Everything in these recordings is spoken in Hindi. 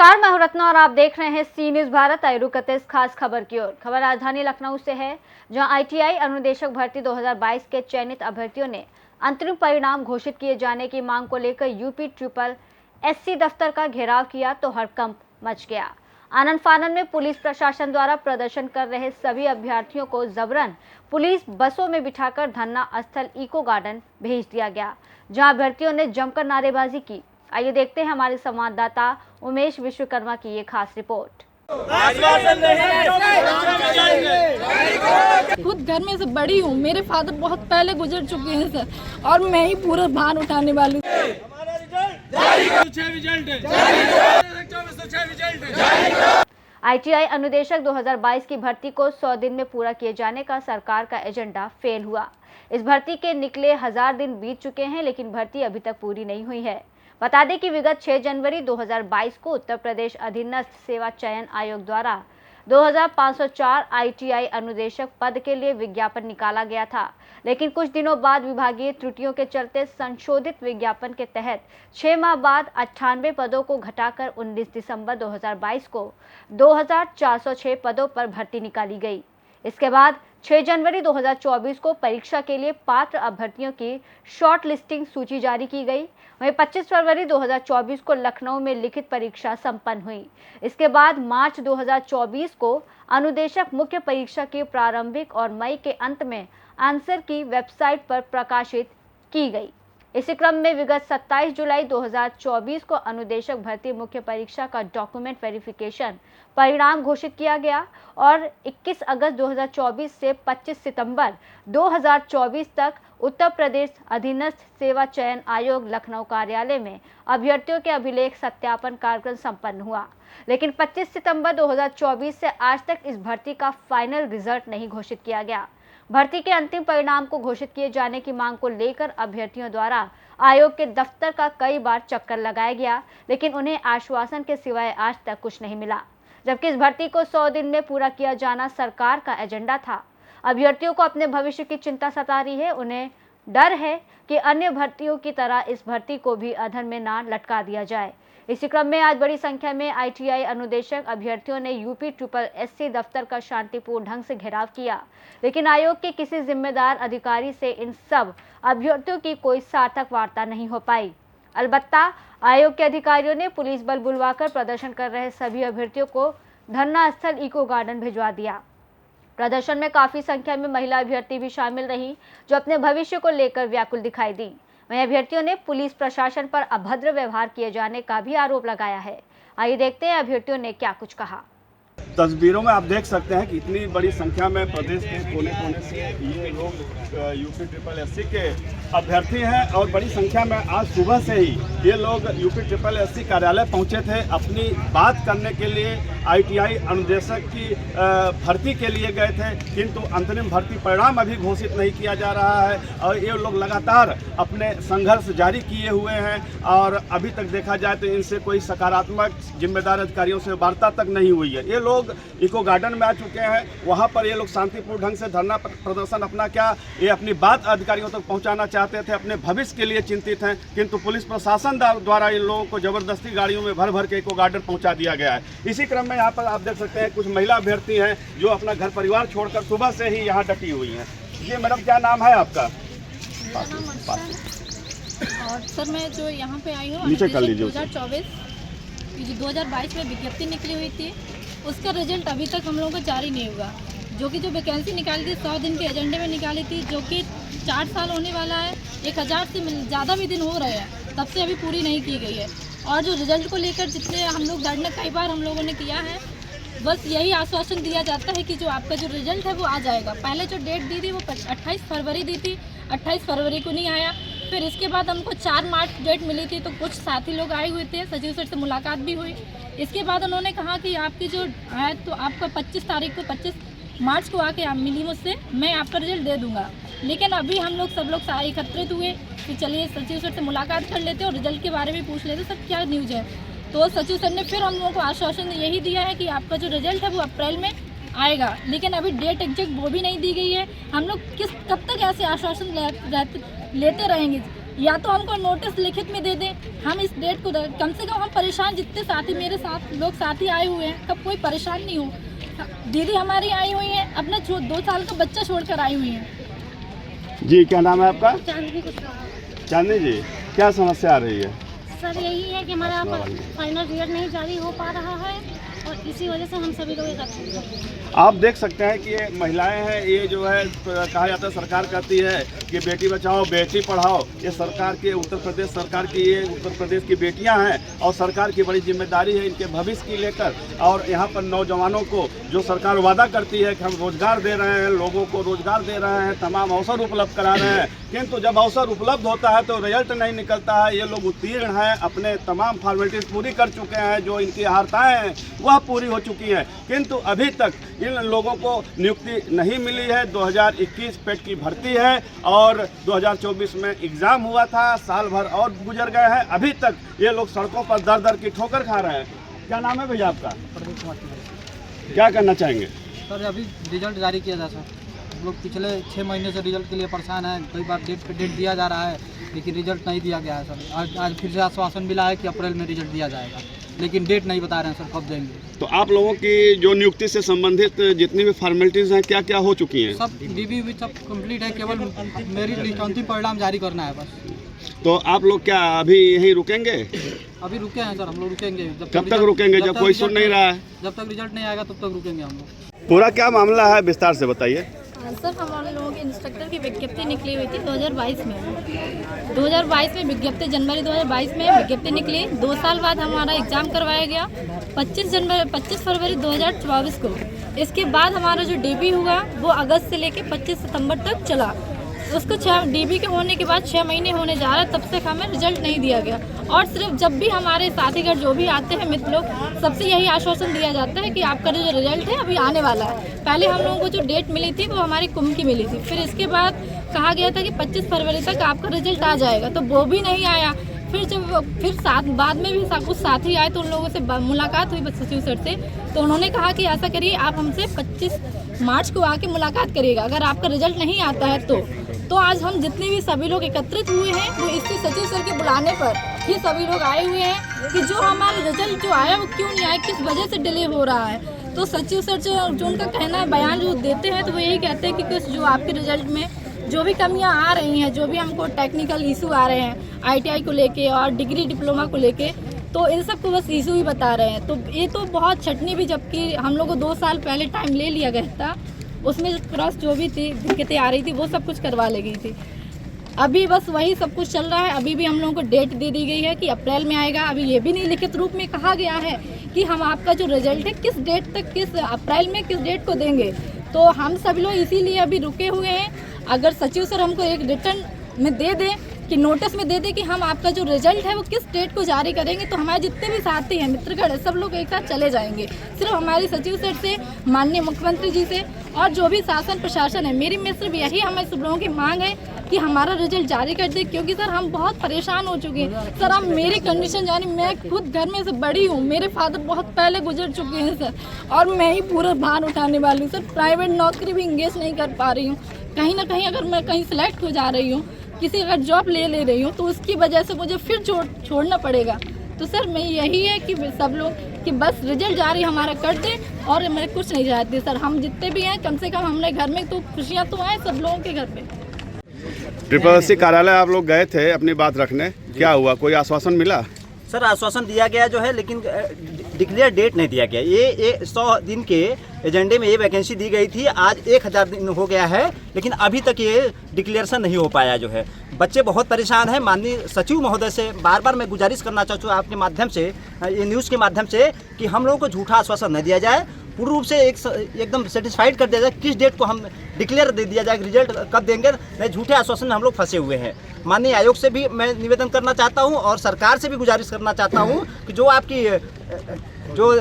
नमस्कार, मैं हूं रत्ना और आप देख रहे हैं सी न्यूज भारत। आइए रुक करते इस खास खबर की ओर। खबर राजधानी लखनऊ से है, जहां आईटीआई अनुदेशक भर्ती 2022 के चयनित अभ्यर्थियों ने अंतरिम परिणाम घोषित किए जाने की मांग को लेकर यूपी ट्रिपल एससी दफ्तर का घेराव किया तो हड़कंप मच गया। आनन फानन में पुलिस प्रशासन द्वारा प्रदर्शन कर रहे सभी अभ्यर्थियों को जबरन पुलिस बसों में बिठाकर धरना स्थल इको गार्डन भेज दिया गया, जहां अभ्यर्थियों ने जमकर नारेबाजी की। आइए देखते हैं हमारे संवाददाता उमेश विश्वकर्मा की ये खास रिपोर्ट। खुद घर में से बड़ी हूँ, मेरे फादर बहुत पहले गुजर चुके हैं सर, और मैं ही पूरा भार उठाने वाली हूँ। आईटीआई अनुदेशक 2022 की भर्ती को 100 दिन में पूरा किए जाने का सरकार का एजेंडा फेल हुआ। इस भर्ती के निकले 1000 दिन बीत चुके हैं, लेकिन भर्ती अभी तक पूरी नहीं हुई है। बता दें कि विगत 6 जनवरी 2022 को उत्तर प्रदेश अधीनस्थ सेवा चयन आयोग द्वारा 2504 आईटीआई अनुदेशक पद के लिए विज्ञापन निकाला गया था, लेकिन कुछ दिनों बाद विभागीय त्रुटियों के चलते संशोधित विज्ञापन के तहत 6 माह बाद 98 पदों को घटाकर 19 दिसंबर 2022 को 2406 पदों पर भर्ती निकाली गई। इसके बाद 6 जनवरी 2024 को परीक्षा के लिए पात्र अभ्यर्थियों की शॉर्ट लिस्टिंग सूची जारी की गई। वहीं 25 फरवरी 2024 को लखनऊ में लिखित परीक्षा संपन्न हुई। इसके बाद मार्च 2024 को अनुदेशक मुख्य परीक्षा की प्रारंभिक और मई के अंत में आंसर की वेबसाइट पर प्रकाशित की गई। इसी क्रम में विगत 27 जुलाई 2024 को अनुदेशक भर्ती मुख्य परीक्षा का डॉक्यूमेंट वेरिफिकेशन परिणाम घोषित किया गया और 21 अगस्त 2024 से 25 सितंबर 2024 तक उत्तर प्रदेश अधीनस्थ सेवा चयन आयोग लखनऊ कार्यालय में अभ्यर्थियों के अभिलेख सत्यापन कार्यक्रम संपन्न हुआ, लेकिन 25 सितंबर 2024 से आज तक इस भर्ती का फाइनल रिजल्ट नहीं घोषित किया गया। भर्ती के अंतिम परिणाम को घोषित किए जाने की मांग को लेकर अभ्यर्थियों द्वारा आयोग के दफ्तर का कई बार चक्कर लगाया गया, लेकिन उन्हें आश्वासन के सिवाय आज तक कुछ नहीं मिला। जबकि इस भर्ती को 100 दिन में पूरा किया जाना सरकार का एजेंडा था। अभ्यर्थियों को अपने भविष्य की चिंता सता रही है। उन्हें डर है कि अन्य भर्तियों की तरह इस भर्ती को भी अधर में ना लटका दिया जाए। इसी क्रम में आज बड़ी संख्या में आईटीआई अनुदेशक अभ्यर्थियों ने यूपी ट्रिपल एससी दफ्तर का शांतिपूर्ण ढंग से घेराव किया, लेकिन आयोग के किसी जिम्मेदार अधिकारी से इन सब अभ्यर्थियों की कोई सार्थक वार्ता नहीं हो पाई। अलबत्ता आयोग के अधिकारियों ने पुलिस बल बुलवाकर प्रदर्शन कर रहे सभी अभ्यर्थियों को धरना स्थल इको गार्डन भिजवा दिया। प्रदर्शन में काफी संख्या में महिला अभ्यर्थी भी शामिल रही, जो अपने भविष्य को लेकर व्याकुल दिखाई दी। वहीं अभ्यर्थियों ने पुलिस प्रशासन पर अभद्र व्यवहार किए जाने का भी आरोप लगाया है। आइए देखते हैं अभ्यर्थियों ने क्या कुछ कहा। तस्वीरों में आप देख सकते हैं कि इतनी बड़ी संख्या में प्रदेश के कोने कोने से ये लोग यूपी ट्रिपल एससी के अभ्यर्थी हैं और बड़ी संख्या में आज सुबह से ही ये लोग यूपी ट्रिपल एससी कार्यालय पहुंचे थे। अपनी बात करने के लिए आईटीआई अनुदेशक की भर्ती के लिए गए थे, किंतु अंतरिम भर्ती परिणाम अभी घोषित नहीं किया जा रहा है और ये लोग लगातार अपने संघर्ष जारी किए हुए हैं और अभी तक देखा जाए तो इनसे कोई सकारात्मक जिम्मेदार अधिकारियों से वार्ता तक नहीं हुई है। ये लोग इको गार्डन में आ चुके हैं, वहाँ पर ये लोग शांतिपूर्ण ढंग से धरना प्रदर्शन अपना क्या ये अपनी बात अधिकारियों तक पहुँचाना चाहते थे, अपने भविष्य के लिए चिंतित हैं, किंतु पुलिस प्रशासन द्वारा इन लोगों को जबरदस्ती गाड़ियों में भर भर के इको गार्डन पहुँचा दिया गया है। इसी क्रम में यहाँ पर आप देख सकते हैं कुछ महिला अभ्यर्थी हैं जो अपना घर परिवार छोड़कर सुबह से ही यहाँ डटी हुई हैं। ये मैडम क्या नाम है आपका? और सर मैं जो यहाँ पे आई हूँ, नीचे कर लीजिए। 2022 में विज्ञप्ति निकली हुई थी, उसका रिजल्ट अभी तक हम लोगों को जारी नहीं हुआ। जो वैकेंसी निकाली थी 100 दिन के एजेंडे में निकाली थी, जो कि 4 साल होने वाला है, 1000 से ज़्यादा भी दिन हो रहे हैं, तब से अभी पूरी नहीं की गई है। और जो रिजल्ट को लेकर जितने हम लोग धरना कई बार हम लोगों ने किया है, बस यही आश्वासन दिया जाता है कि जो आपका जो रिजल्ट है वो आ जाएगा। पहले जो डेट दी थी वो 28 फरवरी दी थी, 28 फरवरी को नहीं आया। फिर इसके बाद हमको 4 मार्च डेट मिली थी, तो कुछ साथी लोग आए हुए थे, सचिव सर से मुलाकात भी हुई। इसके बाद उन्होंने कहा कि आपकी जो है तो आपका 25 तारीख को 25 मार्च को आके आप मिली मुझसे, मैं आपका रिजल्ट दे दूंगा। लेकिन अभी हम लोग सब लोग सारे एकत्रित हुए कि चलिए सचिव सर से मुलाकात कर लेते और रिजल्ट के बारे में पूछ लेते सब क्या न्यूज़ है। तो सचिव सर ने फिर हम लोगों को आश्वासन यही दिया है कि आपका जो रिजल्ट है वो अप्रैल में आएगा, लेकिन अभी डेट एग्जैक्ट वो भी नहीं दी गई है। हम लोग कब तक ऐसे आश्वासन लेते रहेंगे? या तो हमको नोटिस लिखित में दे दें, हम इस डेट को कम से कम हम परेशान, जितने साथी मेरे साथ लोग साथी आए हुए हैं, कब कोई परेशान नहीं हो। दीदी हमारी आई हुई है, अपना 2 साल का बच्चा छोड़कर आई हुई है। जी, क्या नाम है आपका? चांदनी कुशवाहा। चांदनी जी, क्या समस्या आ रही है? सर यही है कि हमारा फाइनल रिजल्ट नहीं जारी हो पा रहा है और इसी वजह से हम सभी लोग एकत्रित हैं। आप देख सकते हैं कि ये महिलाएं हैं, ये जो है कहा जाता है, सरकार कहती है कि बेटी बचाओ बेटी पढ़ाओ। ये सरकार के, उत्तर प्रदेश सरकार की, ये उत्तर प्रदेश की बेटियां हैं और सरकार की बड़ी जिम्मेदारी है इनके भविष्य की लेकर। और यहाँ पर नौजवानों को जो सरकार वादा करती है कि हम रोजगार दे रहे हैं, लोगों को रोजगार दे रहे हैं, तमाम अवसर उपलब्ध करा रहे हैं, किंतु जब अवसर उपलब्ध होता है तो रिजल्ट नहीं निकलता है। ये लोग उत्तीर्ण हैं, अपने तमाम फॉर्मेलिटीज पूरी कर चुके हैं, जो इनकी अर्हताएँ हैं वह पूरी हो चुकी हैं, किंतु अभी तक इन लोगों को नियुक्ति नहीं मिली है। 2021 पेट की भर्ती है और 2024 में एग्ज़ाम हुआ था, साल भर और गुजर गए हैं, अभी तक ये लोग सड़कों पर दर दर की ठोकर खा रहे हैं। क्या नाम है भैया आपका? प्रदीप कुमार। क्या करना चाहेंगे? सर अभी रिजल्ट जारी किया था सर, हम लोग पिछले 6 महीने से रिजल्ट के लिए परेशान हैं। कई बार डेट पे डेट दिया जा रहा है लेकिन रिजल्ट नहीं दिया गया है सर। आज फिर से आश्वासन मिला है कि अप्रैल में रिजल्ट दिया जाएगा, लेकिन डेट नहीं बता रहे हैं सर कब देंगे। तो आप लोगों की जो नियुक्ति से संबंधित जितनी भी फॉर्मेलिटीज़ हैं क्या क्या हो चुकी हैं? सब डीबी भी सब कंप्लीट है, केवल मेरिट लिस्ट अंतिम परिणाम जारी करना है बस। तो आप लोग क्या अभी यहीं रुकेंगे? अभी रुके हैं सर, हम लोग रुकेंगे। कब तक रुकेंगे? जब कोई सुन नहीं रहा है? जब तक रिजल्ट नहीं आएगा तब तक रुकेंगे हम लोग। पूरा क्या मामला है, विस्तार से बताइए। सर हमारे लोगों के इंस्ट्रक्टर की विज्ञप्ति निकली हुई थी 2022 में। 2022 में विज्ञप्ति, जनवरी 2022 में विज्ञप्ति निकली। 2 साल बाद हमारा एग्ज़ाम करवाया गया 25 फरवरी 2024 को। इसके बाद हमारा जो डीबी हुआ वो अगस्त से लेके 25 सितंबर तक चला। उसको 6 डीबी के होने के बाद 6 महीने होने जा रहा है, तब तक हमें रिजल्ट नहीं दिया गया। और सिर्फ जब भी हमारे साथीगढ़ जो भी आते हैं मित्र लोग, सबसे यही आश्वासन दिया जाता है कि आपका जो रिजल्ट है अभी आने वाला है। पहले हम लोगों को जो डेट मिली थी वो हमारी कुंभ की मिली थी, फिर इसके बाद कहा गया था कि 25 फरवरी तक आपका रिजल्ट आ जाएगा, तो वो भी नहीं आया। फिर बाद में भी कुछ साथी आए तो उन लोगों से मुलाकात हुई सचिव सर से, तो उन्होंने कहा कि ऐसा करिए आप हमसे 25 मार्च को आके मुलाकात करिएगा, अगर आपका रिजल्ट नहीं आता है तो आज हम जितने भी सभी लोग एकत्रित हुए हैं वो इससे सचिव सर के बुलाने पर ही सभी लोग आए हुए हैं कि जो हमारा रिजल्ट जो आया वो क्यों नहीं आया, किस वजह से डिले हो रहा है। तो सचिव सर जो उनका कहना है, बयान जो देते हैं तो वो यही कहते हैं कि कुछ जो आपके रिजल्ट में जो भी कमियां आ रही हैं, जो भी हमको टेक्निकल इशू आ रहे हैं ITI को लेके और डिग्री डिप्लोमा को लेके, तो इन सब को बस इशू ही बता रहे हैं। तो ये तो बहुत छटनी भी, जबकि हम लोग को 2 साल पहले टाइम ले लिया गया था, उसमें क्रॉस जो भी थी दिक्कतें आ रही थी वो सब कुछ करवा ली गई थी। अभी बस वही सब कुछ चल रहा है। अभी भी हम लोगों को डेट दे दी गई है कि अप्रैल में आएगा। अभी ये भी नहीं लिखित रूप में कहा गया है कि हम आपका जो रिजल्ट है किस डेट तक, किस अप्रैल में किस डेट को देंगे। तो हम सभी लोग इसीलिए अभी रुके हुए हैं। अगर सचिव सर हमको एक रिटर्न में दे दें कि नोटिस में दे दें कि हम आपका जो रिजल्ट है वो किस डेट को जारी करेंगे, तो हमारे जितने भी साथी हैं मित्रगढ़ सब लोग एक साथ चले जाएंगे। सिर्फ हमारे सचिव सर से, माननीय मुख्यमंत्री जी से और जो भी शासन प्रशासन है, मेरी में सिर्फ यही हमारे सब लोगों की मांग है कि हमारा रिजल्ट जारी कर दे, क्योंकि सर हम बहुत परेशान हो चुके हैं। सर अब मेरी कंडीशन जानी, मैं खुद घर में से बड़ी हूँ, मेरे फादर बहुत पहले गुजर चुके हैं सर, और मैं ही पूरा भार उठाने वाली हूँ सर। प्राइवेट नौकरी भी इंगेज नहीं कर पा रही हूँ। कहीं ना कहीं अगर मैं कहीं सेलेक्ट हो जा रही हूँ, किसी अगर जॉब ले रही हूँ, तो उसकी वजह से मुझे फिर छोड़ना पड़ेगा। तो सर मैं यही है कि सब लोग कि बस रिजल्ट जारी हमारा कर दे, और मैं कुछ नहीं चाहती सर। हम जितने भी हैं कम से कम हमारे घर में तो खुशियाँ तो आए सब लोगों के घर पे। ट्रिपल कार्यालय आप लोग गए थे अपनी बात रखने, क्या हुआ, कोई आश्वासन मिला? सर आश्वासन दिया गया जो है, लेकिन डिक्लेयर डेट नहीं दिया गया। ये 100 दिन के एजेंडे में ये वैकेंसी दी गई थी, आज 1000 दिन हो गया है, लेकिन अभी तक ये डिक्लेरेशन नहीं हो पाया जो है। बच्चे बहुत परेशान हैं। माननीय सचिव महोदय से बार बार मैं गुजारिश करना चाहता हूँ आपके माध्यम से, ये न्यूज़ के माध्यम से, कि हम लोगों को झूठा आश्वासन न दिया जाए, पूर्ण रूप से एकदम सेटिस्फाइड कर दिया जाए, किस डेट को हम डिक्लेयर दे दिया जाए, रिजल्ट कब देंगे। नहीं, झूठे आश्वासन में हम लोग फंसे हुए हैं। माननीय आयोग से भी मैं निवेदन करना चाहता हूं और सरकार से भी गुजारिश करना चाहता हूं कि जो आपकी जो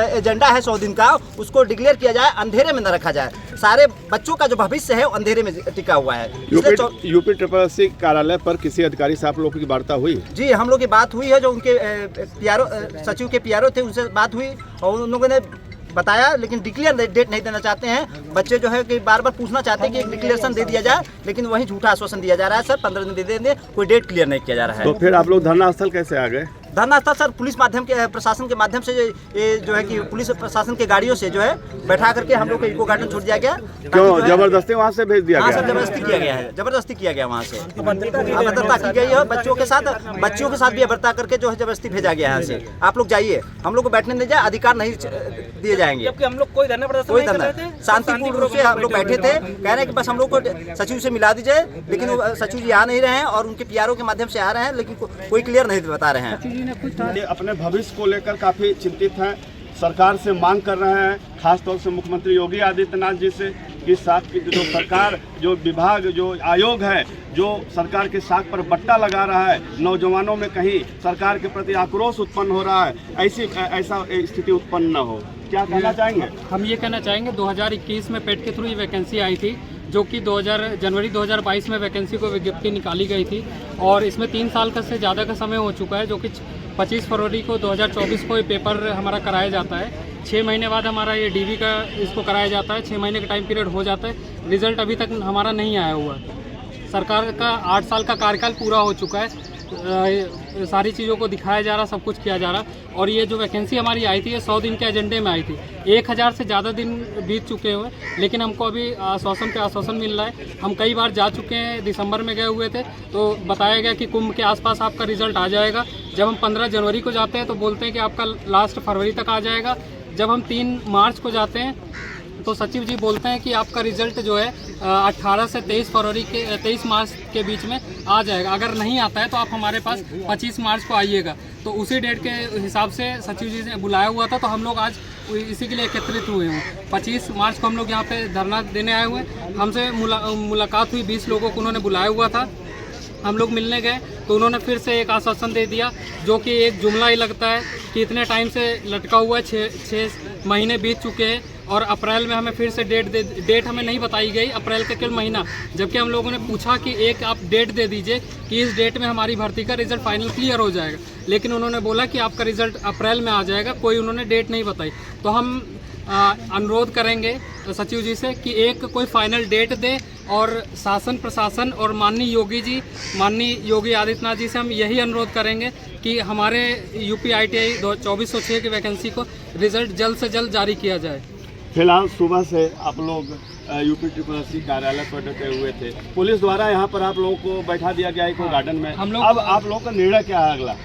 एजेंडा है 100 दिन का, उसको डिक्लेयर किया जाए, अंधेरे में न रखा जाए। सारे बच्चों का जो भविष्य है वो अंधेरे में टिका हुआ है। यूपी ट्रिपल कार्यालय पर किसी अधिकारी से आप लोगों की वार्ता हुई? जी, हम लोग की बात हुई है, जो उनके PRO सचिव के PRO थे, उनसे बात हुई और उन लोगों ने बताया, लेकिन डिक्लेयर डेट नहीं देना चाहते हैं। बच्चे जो है कि बार बार पूछना चाहते हैं कि एक डिक्लेरेशन दे दिया जाए, लेकिन वहीं झूठा आश्वासन दिया जा रहा है। सर 15 दिन दे देंगे, कोई डेट क्लियर नहीं किया जा रहा है। तो फिर आप लोग धरना स्थल कैसे आ गए? धरना स्थल सर पुलिस माध्यम के प्रशासन के माध्यम से ये जो है कि पुलिस प्रशासन के गाड़ियों से जो है बैठा करके हम लोग को इको गार्डन छोड़ दिया गया। क्यों जबरदस्ती वहाँ से भेज दिया हाँ गया? सर जबरदस्ती किया गया है, जबरदस्ती किया गया वहाँ से अभद्रता की गई है। बच्चों के साथ भी अभद्रता करके जो है जबरदस्ती भेजा गया है। से आप लोग जाइए, हम लोग को बैठने नहीं जाए, अधिकार नहीं दिए जाएंगे। जबकि हम लोग कोई धरना शांतिपूर्ण रूप से हम लोग बैठे थे, कह रहे हैं कि बस हम लोग को सचिव से मिला दीजिए, लेकिन वो सचिव जी आ नहीं रहे हैं और उनके पीआरओ के माध्यम से आ रहे हैं, लेकिन कोई क्लियर नहीं बता रहे हैं। अपने भविष्य को लेकर काफी चिंतित हैं, सरकार से मांग कर रहे हैं, खासतौर से मुख्यमंत्री योगी आदित्यनाथ जी से कि साख की जो सरकार, जो विभाग, जो आयोग है, जो सरकार के साख पर बट्टा लगा रहा है, नौजवानों में कहीं सरकार के प्रति आक्रोश उत्पन्न हो रहा है, ऐसा स्थिति उत्पन्न न हो। क्या कहना चाहेंगे? हम ये कहना चाहेंगे 2021 में पेट के थ्रू ये वैकेंसी आई थी, जो कि जनवरी 2022 में वैकेंसी को विज्ञप्ति निकाली गई थी और इसमें 3 साल का से ज़्यादा का समय हो चुका है, जो कि 25 फरवरी को 2024 को ये पेपर हमारा कराया जाता है। 6 महीने बाद हमारा ये डीवी का इसको कराया जाता है, 6 महीने का टाइम पीरियड हो जाता है। रिज़ल्ट अभी तक हमारा नहीं आया हुआ। सरकार का 8 साल का कार्यकाल पूरा हो चुका है, सारी चीज़ों को दिखाया जा रहा, सब कुछ किया जा रहा। और ये जो वैकेंसी हमारी आई थी, ये 100 दिन के एजेंडे में आई थी। 1000 से ज़्यादा दिन बीत चुके हुए, लेकिन हमको अभी आश्वासन पे आश्वासन मिल रहा है। हम कई बार जा चुके हैं, दिसंबर में गए हुए थे तो बताया गया कि कुंभ के आसपास आपका रिज़ल्ट आ जाएगा। जब हम 15 जनवरी को जाते हैं तो बोलते हैं कि आपका लास्ट फरवरी तक आ जाएगा। जब हम 3 मार्च को जाते हैं तो सचिव जी बोलते हैं कि आपका रिज़ल्ट जो है 18 से 23 मार्च के बीच में आ जाएगा। अगर नहीं आता है तो आप हमारे पास 25 मार्च को आइएगा। तो उसी डेट के हिसाब से सचिव जी ने बुलाया हुआ था, तो हम लोग आज इसी के लिए एकत्रित हुए हैं। 25 मार्च को हम लोग यहाँ पे धरना देने आए हुए। हमसे मुलाकात हुई, 20 लोगों को उन्होंने बुलाया हुआ था। हम लोग मिलने गए तो उन्होंने फिर से एक आश्वासन दे दिया, जो कि एक जुमला ही लगता है कि इतने टाइम से लटका हुआ है, 6 महीने बीत चुके हैं और अप्रैल में हमें फिर से डेट हमें नहीं बताई गई, अप्रैल का केवल महीना। जबकि हम लोगों ने पूछा कि एक आप डेट दे दीजिए कि इस डेट में हमारी भर्ती का रिज़ल्ट फाइनल क्लियर हो जाएगा, लेकिन उन्होंने बोला कि आपका रिज़ल्ट अप्रैल में आ जाएगा, कोई उन्होंने डेट नहीं बताई। तो हम अनुरोध करेंगे सचिव जी से कि एक कोई फाइनल डेट दे और शासन प्रशासन और माननीय योगी आदित्यनाथ जी से हम यही अनुरोध करेंगे कि हमारे यूपी ITI 2406 की वैकेंसी को रिज़ल्ट जल्द से जल्द जारी किया जाए। फिलहाल सुबह से आप लोग UP-SSC कार्यालय पर डटे हुए थे, पुलिस द्वारा यहाँ पर आप लोगों को बैठा दिया गया इको गार्डन में। अब आप लोगों का निर्णय क्या है अगला?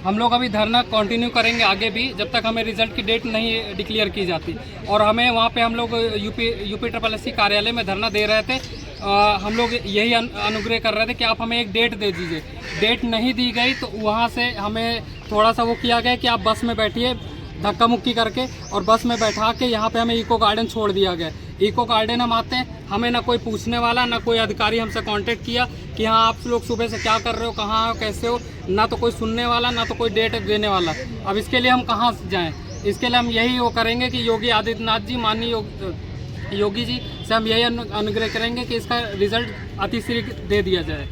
हम लोग अभी धरना कंटिन्यू करेंगे आगे भी, जब तक हमें रिज़ल्ट की डेट नहीं डिक्लेयर की जाती। और हमें वहाँ पे हम लोग UP-SSC कार्यालय में धरना दे रहे थे। हम लोग यही अनुग्रह कर रहे थे कि आप हमें एक डेट दे दीजिए। डेट नहीं दी गई तो वहाँ से हमें थोड़ा सा वो किया गया कि आप बस में बैठिए धक्का मुक्की करके, और बस में बैठा के यहाँ पे हमें इको गार्डन छोड़ दिया गया। इको गार्डन हम आते हैं, हमें ना कोई पूछने वाला, ना कोई अधिकारी हमसे कांटेक्ट किया कि हाँ आप लोग सुबह से क्या कर रहे हो, कहाँ हो, कैसे हो, ना तो कोई सुनने वाला, ना तो कोई डेट देने वाला। अब इसके लिए हम कहाँ जाएं? इसके लिए हम यही वो करेंगे कि योगी आदित्यनाथ जी, माननीय योगी जी से हम यही अनुग्रह करेंगे कि इसका रिज़ल्ट अतिशीघ्र दे दिया जाए।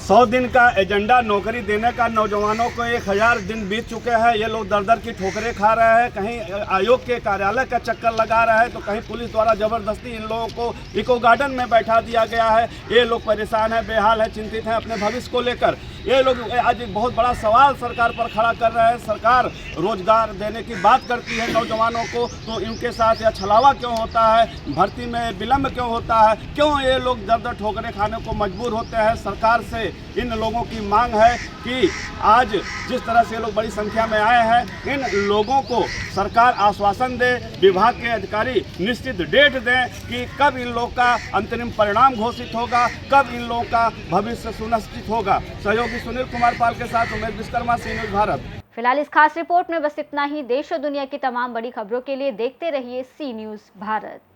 100 दिन का एजेंडा नौकरी देने का, नौजवानों को 1000 दिन बीत चुके हैं। ये लोग दर दर की ठोकरें खा रहे हैं, कहीं आयोग के कार्यालय का चक्कर लगा रहे हैं तो कहीं पुलिस द्वारा ज़बरदस्ती इन लोगों को इको गार्डन में बैठा दिया गया है। ये लोग परेशान हैं, बेहाल हैं, चिंतित हैं अपने भविष्य को लेकर। ये लोग आज एक बहुत बड़ा सवाल सरकार पर खड़ा कर रहे हैं। सरकार रोजगार देने की बात करती है नौजवानों को, तो इनके साथ यह छलावा क्यों होता है, भर्ती में विलम्ब क्यों होता है, क्यों ये लोग दर दर ठोकरें खाने को मजबूर होते हैं? सरकार से इन लोगों की मांग है कि आज जिस तरह से लोग बड़ी संख्या में आए हैं, इन लोगों को सरकार आश्वासन दे, विभाग के अधिकारी निश्चित डेट दें कि कब इन लोगों का अंतरिम परिणाम घोषित होगा, कब इन लोगों का भविष्य सुनिश्चित होगा। सहयोगी सुनील कुमार पाल के साथ उमेश विश्वकर्मा, सी न्यूज़ भारत। फिलहाल इस खास रिपोर्ट में बस इतना ही। देश और दुनिया की तमाम बड़ी खबरों के लिए देखते रहिए सी न्यूज़ भारत।